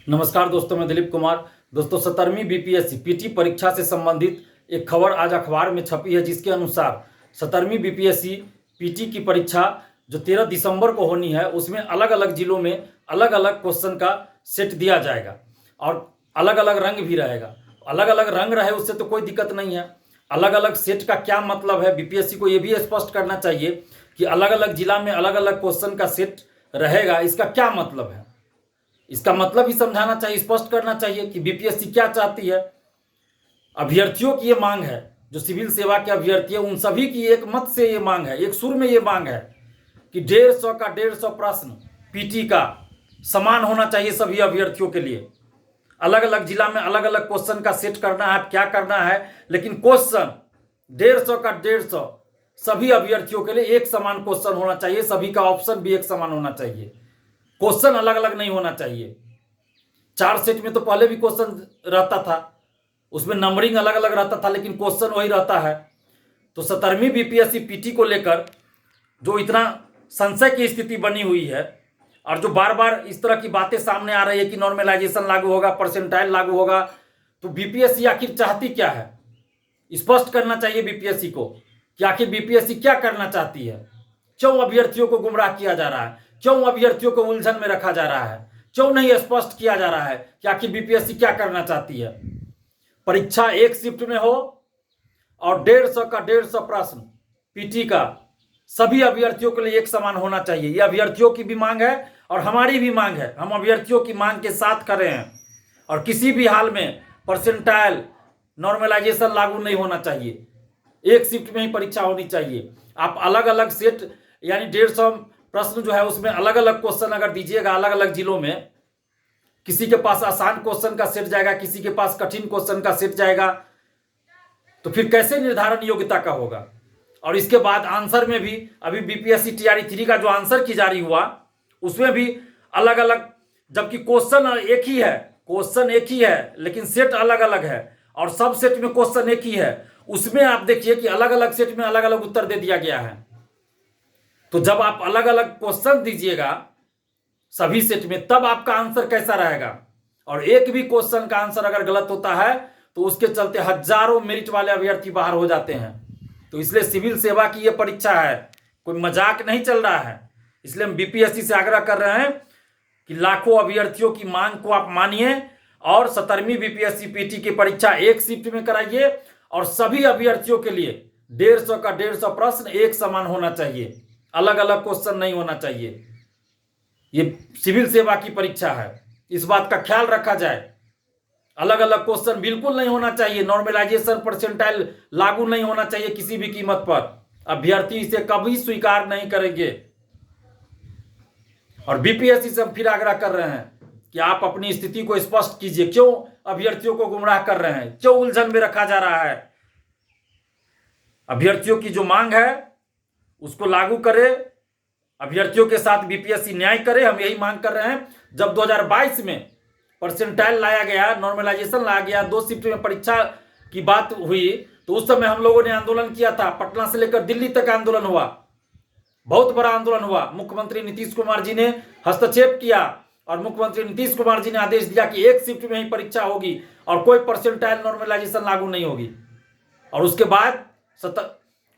नमस्कार दोस्तों, मैं दिलीप कुमार। दोस्तों, 17वीं बीपीएससी पीटी परीक्षा से संबंधित एक खबर आज अखबार में छपी है, जिसके अनुसार 17वीं बीपीएससी पीटी की परीक्षा जो 13 दिसंबर को होनी है, उसमें अलग अलग जिलों में अलग अलग क्वेश्चन का सेट दिया जाएगा और अलग अलग रंग भी रहेगा। अलग अलग रंग रहे उससे तो कोई दिक्कत नहीं है। अलग अलग सेट का क्या मतलब है, बीपीएससी को ये भी स्पष्ट करना चाहिए कि अलग अलग जिला में अलग अलग क्वेश्चन का सेट रहेगा, इसका क्या मतलब है। इसका मतलब ही समझाना चाहिए, स्पष्ट करना चाहिए कि बीपीएससी क्या चाहती है। अभ्यर्थियों की ये मांग है, जो सिविल सेवा के अभ्यर्थी है, उन सभी की एक मत से ये मांग है, एक सुर में ये मांग है कि 150 का 150 प्रश्न पीटी का समान होना चाहिए सभी अभ्यर्थियों के लिए। अलग अलग जिला में अलग अलग क्वेश्चन का सेट करना है, क्या करना है, लेकिन क्वेश्चन 150 का 150 सभी अभ्यर्थियों के लिए एक समान क्वेश्चन होना चाहिए। सभी का ऑप्शन भी एक समान होना चाहिए, क्वेश्चन अलग अलग नहीं होना चाहिए। 4 सेट में तो पहले भी क्वेश्चन रहता था, उसमें नंबरिंग अलग अलग रहता था, लेकिन क्वेश्चन वही रहता है। तो 17वीं बीपीएससी पीटी को लेकर जो इतना संशय की स्थिति बनी हुई है और जो बार बार इस तरह की बातें सामने आ रही है कि नॉर्मलाइजेशन लागू होगा, परसेंटाइल लागू होगा, तो बीपीएससी आखिर चाहती क्या है, स्पष्ट करना चाहिए बीपीएससी को कि आखिर बीपीएससी क्या करना चाहती है। क्यों अभ्यर्थियों को गुमराह किया जा रहा है, क्यों अभ्यर्थियों को उलझन में रखा जा रहा है, क्यों नहीं स्पष्ट किया जा रहा है कि आखिर बीपीएससी क्या करना चाहती है। परीक्षा एक शिफ्ट में हो और 150 का 150 प्रश्न पीटी का सभी अभ्यर्थियों के लिए एक समान होना चाहिए। यह अभ्यर्थियों की भी मांग है और हमारी भी मांग है। हम अभ्यर्थियों की मांग के साथ खड़े हैं और किसी भी हाल में परसेंटाइल नॉर्मलाइजेशन लागू नहीं होना चाहिए। एक शिफ्ट में ही परीक्षा होनी चाहिए। आप अलग अलग सेट यानी 150 प्रश्न जो है उसमें अलग अलग क्वेश्चन अगर दीजिएगा अलग अलग जिलों में, किसी के पास आसान क्वेश्चन का सेट जाएगा, किसी के पास कठिन क्वेश्चन का सेट जाएगा, तो फिर कैसे निर्धारण योग्यता का होगा। और इसके बाद आंसर में भी अभी बीपीएससी टीआरई 3 का जो आंसर की जारी हुआ उसमें भी अलग अलग, जबकि क्वेश्चन एक ही है लेकिन सेट अलग अलग है और सब सेट में क्वेश्चन एक ही है, उसमें आप देखिए कि अलग अलग सेट में अलग अलग उत्तर दे दिया गया है। तो जब आप अलग अलग क्वेश्चन दीजिएगा सभी सेट में, तब आपका आंसर कैसा रहेगा। और एक भी क्वेश्चन का आंसर अगर गलत होता है तो उसके चलते हजारों मेरिट वाले अभ्यर्थी बाहर हो जाते हैं। तो इसलिए सिविल सेवा की यह परीक्षा है, कोई मजाक नहीं चल रहा है। इसलिए हम बीपीएससी से आग्रह कर रहे हैं कि लाखों अभ्यर्थियों की मांग को आप मानिए और 17वीं बीपीएससी पीटी की परीक्षा एक शिफ्ट में कराइए और सभी अभ्यर्थियों के लिए 150 का 150 प्रश्न एक समान होना चाहिए, अलग अलग क्वेश्चन नहीं होना चाहिए। ये सिविल सेवा की परीक्षा है, इस बात का ख्याल रखा जाए। अलग अलग क्वेश्चन बिल्कुल नहीं होना चाहिए। नॉर्मलाइजेशन परसेंटाइल लागू नहीं होना चाहिए किसी भी कीमत पर। अभ्यर्थी इसे कभी स्वीकार नहीं करेंगे। और बीपीएससी से हम फिर आग्रह कर रहे हैं कि आप अपनी स्थिति को स्पष्ट कीजिए। क्यों अभ्यर्थियों को गुमराह कर रहे हैं, क्यों उलझन में रखा जा रहा है। अभ्यर्थियों की जो मांग है उसको लागू करे, अभ्यर्थियों के साथ बीपीएससी न्याय करे। हम यही मांग कर रहे हैं। जब 2022 में परसेंटाइल लाया गया, नॉर्मलाइजेशन लाया गया, 2 शिफ्ट में परीक्षा की बात हुई, तो उस समय हम लोगों ने आंदोलन किया था। पटना से लेकर दिल्ली तक आंदोलन हुआ, बहुत बड़ा आंदोलन हुआ। मुख्यमंत्री नीतीश कुमार जी ने हस्तक्षेप किया और मुख्यमंत्री नीतीश कुमार जी ने आदेश दिया कि एक शिफ्ट में ही परीक्षा होगी और कोई परसेंटाइल नॉर्मलाइजेशन लागू नहीं होगी। और उसके बाद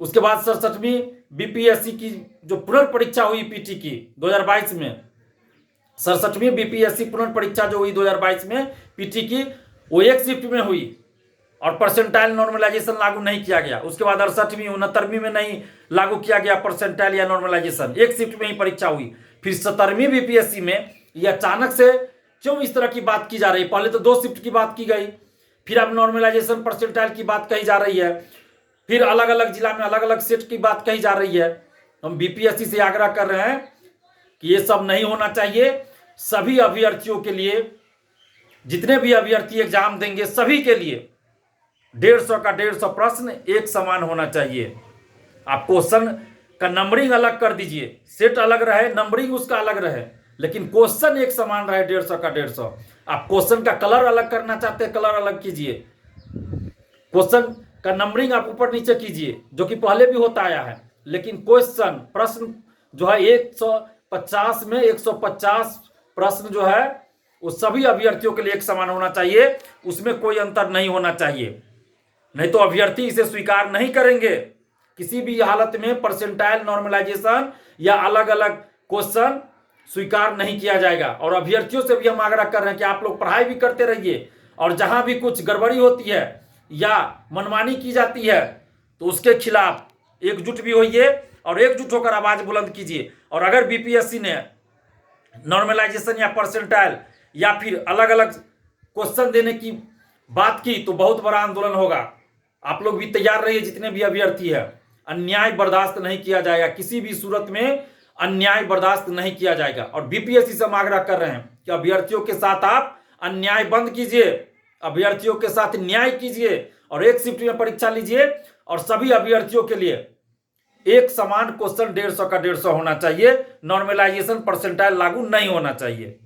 67वीं बीपीएससी की जो पुनर्परीक्षा हुई पीटी की 2022 में, 67वीं बीपीएससी पुनर्परीक्षा जो हुई 2022 में पीटी की, वो एक शिफ्ट में हुई और परसेंटाइल नॉर्मलाइजेशन लागू नहीं किया गया। उसके बाद 68वीं 69वीं में नहीं लागू किया गया परसेंटाइल या नॉर्मलाइजेशन, एक शिफ्ट में ही परीक्षा हुई। फिर 17वीं बीपीएससी में ये अचानक से क्यों इस तरह की बात की जा रही है। पहले तो 2 शिफ्ट की बात की गई, फिर अब नॉर्मलाइजेशन परसेंटाइल की बात कही जा रही है, फिर अलग अलग जिला में अलग अलग सेट की बात कही जा रही है। हम बीपीएससी से आग्रह कर रहे हैं कि ये सब नहीं होना चाहिए। सभी अभ्यर्थियों के लिए, जितने भी अभ्यर्थी एग्जाम देंगे सभी के लिए 150 का 150 प्रश्न एक समान होना चाहिए। आप क्वेश्चन का नंबरिंग अलग कर दीजिए, सेट अलग रहे, नंबरिंग उसका अलग रहे, लेकिन क्वेश्चन एक समान रहे 150 का 150। आप क्वेश्चन का कलर अलग करना चाहते हैं, कलर अलग कीजिए। क्वेश्चन का नंबरिंग आप ऊपर नीचे कीजिए, जो कि पहले भी होता आया है, लेकिन क्वेश्चन प्रश्न जो है 150 में 150 प्रश्न जो है वो सभी अभ्यर्थियों के लिए एक समान होना चाहिए, उसमें कोई अंतर नहीं होना चाहिए। नहीं तो अभ्यर्थी इसे स्वीकार नहीं करेंगे। किसी भी हालत में परसेंटाइल नॉर्मलाइजेशन या अलग अलग क्वेश्चन स्वीकार नहीं किया जाएगा। और अभ्यर्थियों से भी हम आग्रह कर रहे हैं कि आप लोग पढ़ाई भी करते रहिए, और जहां भी कुछ गड़बड़ी होती है या मनमानी की जाती है तो उसके खिलाफ एकजुट भी होइए और एकजुट होकर आवाज बुलंद कीजिए। और अगर बीपीएससी ने नॉर्मलाइजेशन या परसेंटाइल या फिर अलग अलग क्वेश्चन देने की बात की तो बहुत बड़ा आंदोलन होगा। आप लोग भी तैयार रहिए, जितने भी अभ्यर्थी है। अन्याय बर्दाश्त नहीं किया जाएगा, किसी भी सूरत में अन्याय बर्दाश्त नहीं किया जाएगा। और बीपीएससी से हम आग्रह कर रहे हैं कि अभ्यर्थियों के साथ आप अन्याय बंद कीजिए, अभ्यर्थियों के साथ न्याय कीजिए और एक शिफ्ट में परीक्षा लीजिए। और सभी अभ्यर्थियों के लिए एक समान क्वेश्चन 150 का 150 होना चाहिए, नॉर्मलाइजेशन परसेंटाइल लागू नहीं होना चाहिए।